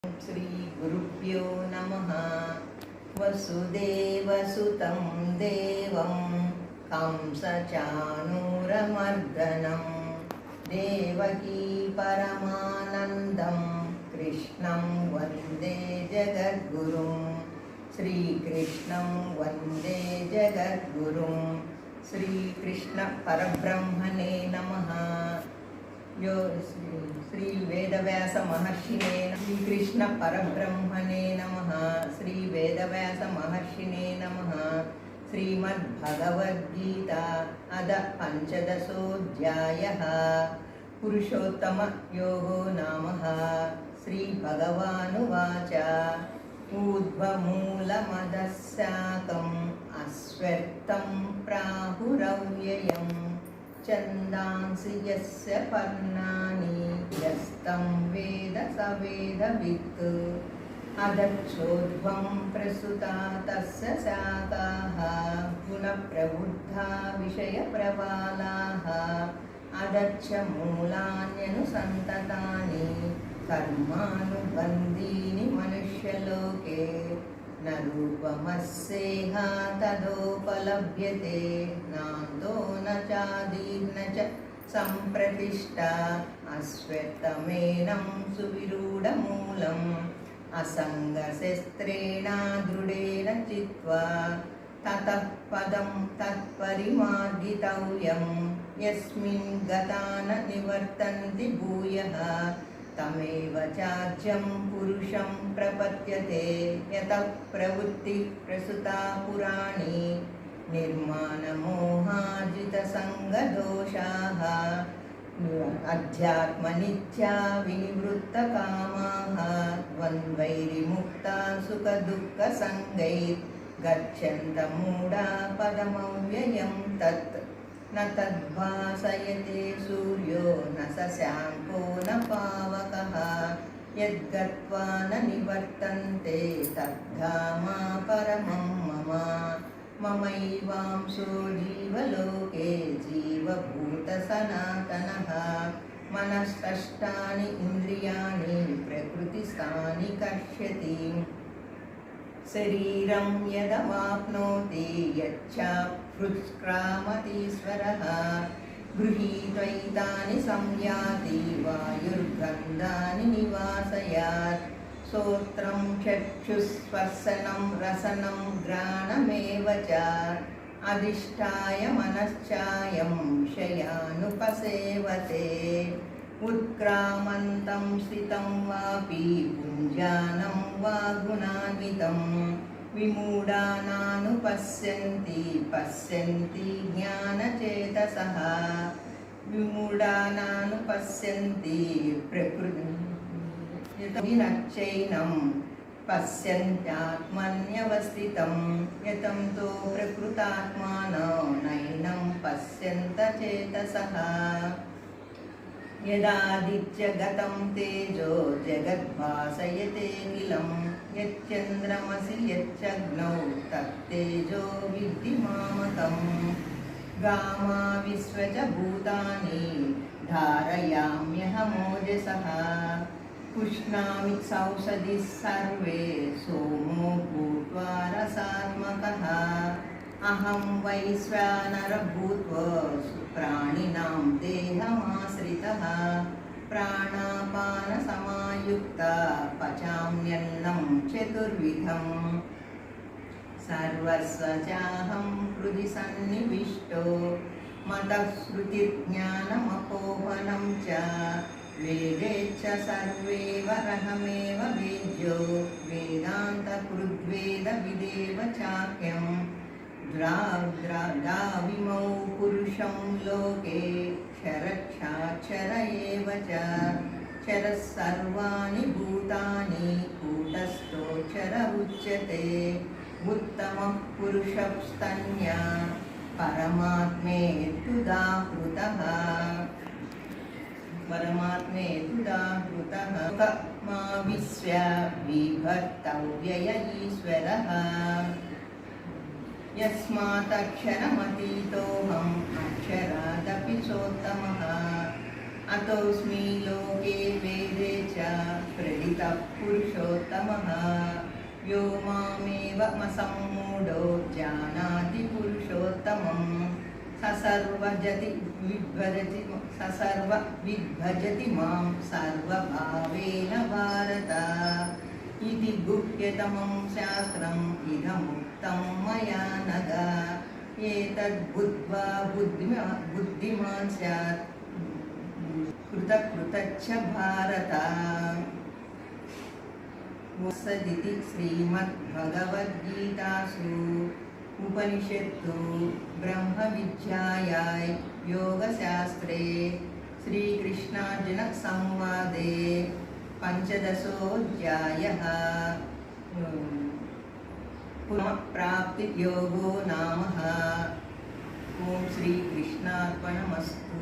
श्री गुरुभ्यो नमः। वसुदेवसुतं देवं कंसचाणूरमर्दनं देवकी परमानन्दं कृष्णं वन्दे जगद्गुरुं। श्रीकृष्णं वन्दे जगद्गुरुं। श्रीकृष्ण परब्रह्मणे नमः। यो श्री वेदव्यास महर्षिणे श्रीकृष्ण परब्रह्मणे नमः। श्री वेदव्यास महर्षिणे नमः। श्रीमद्भगवद्गीता अद पंचदशोऽध्यायः। पुरुषोत्तम योगो नामः। श्रीभगवानुवाच ऊर्ध्वमूलमदशाकम् अश्वत्थं प्राहुरव्ययम् छन्दांसि यस्य पर्णानि यस्तं वेद स वेदवित्। अदच्छोर्ध्वं प्रसुता तस्य शाखाः गुणप्रवृद्धा विषयप्रवालाः। अदच्च मूलान्यनुसन्ततानि कर्मानुबन्धीनि मनुष्यलोके। न रूपमस्येह तदोपलभ्यते नान्तो न चादीर्न च सम्प्रतिष्ठा। अश्वत्थमेनं सुविरूढमूलम् असङ्गशस्त्रेण दृढेन चित्वा। ततः पदं तत्परिमार्गितव्यं यस्मिन् गता न निवर्तन्ति भूयः। तमेव चाच्यं पुरुषं प्रपद्यते यतः प्रवृत्ति प्रसुता पुराणी। निर्माणमोहाजितसङ्गदोषाः अध्यात्मनित्या विनिवृत्तकामाः। द्वन्द्वैर्मुक्ता सुखदुःखसङ्गैः गच्छन्तमूढा पदमव्ययं तत्। न तद्भासयते सूर्यो न शशाङ्को न पावकः। यद्गत्वा न निवर्तन्ते तद्धाम परमं मम। ममैवांशो जीवलोके जीवभूतसनातनः। मनःषष्ठानि इन्द्रियाणि प्रकृतिस्थानि कर्षति। शरीरं यदवाप्नोति यच्चाप्युत्क्रामतीश्वरः। गृहीत्वैतानि संयाति वायुर्गन्धानि निवासयात्। श्रोत्रं चक्षुस्पर्शनं रसनं घ्राणमेव च। अधिष्ठाय मनश्चायं विषयानुपसेवते। उत्क्रामन्तं स्थितं वापि पुञ्जानं वा गुणान्वितं। विमूढानानुपश्यन्ति पश्यन्ति ज्ञानचेतसः। विमूढानानुपश्यन्ति प्रकृतिनश्चैनं पश्यन्त्यात्मन्यवस्थितं। यतं तु प्रकृतात्मानो नैनं पश्यन्त चेतसः। यदादित्यगतं तेजो जगद्भासयतेऽखिलं। यच्चन्द्रमसि यच्चग्नौ तत्तेजो विद्धि मामकम्। गामाविश्व च भूतानि धारयाम्यहमोजसः। पुष्णामि सौषधिः सर्वे सोमो भूत्वा रसात्मकः। अहं वैश्वानर भूत्वा प्राणिनां देहमाश्रितः। प्राणापानसमायुक्ता पचाम्यन्नं चतुर्विधम्। सर्वस्वचाहं हृदि सन्निविष्टो मतः श्रुतिर्ज्ञानमपोहनं च। वेदेच्च सर्वैरहमेव वेद्यो वेदान्तकृद्वेदविदेव चाख्यम्। द्राविमौ पुरुषं लोके क्षरक्षाक्षर एव च। क्षरः सर्वाणि भूतानि कूटस्थोऽक्षर उच्यते। उत्तमः पुरुषस्तन्या परमात्मेत्युदाहृतः। मा विश्व विभर्तव्यय ईश्वरः। यस्मादक्षरमतीतोऽहम् अक्षरादपि चोत्तमः। अतोऽस्मि लोके वेदे च प्रथितः पुरुषोत्तमः यो मामेवमसम्मूढो जानाति पुरुषोत्तमं स सर्वविद्भजति मां सर्वभावेन भारत इति गुह्यतमं शास्त्रम् इदमुक्तं मया नघ एतद्बुद्ध्वा बुद्धिमान् स्यात् कृतकृतच्च भारत सदिति श्रीमद्भगवद्गीतासु उपनिषत्सु ब्रह्मविद्यायां योगशास्त्रे श्रीकृष्णार्जुनसंवादे पञ्चदशोऽध्यायः पुनःप्राप्तियोगो नाम। ॐ श्रीकृष्णार्पणमस्तु।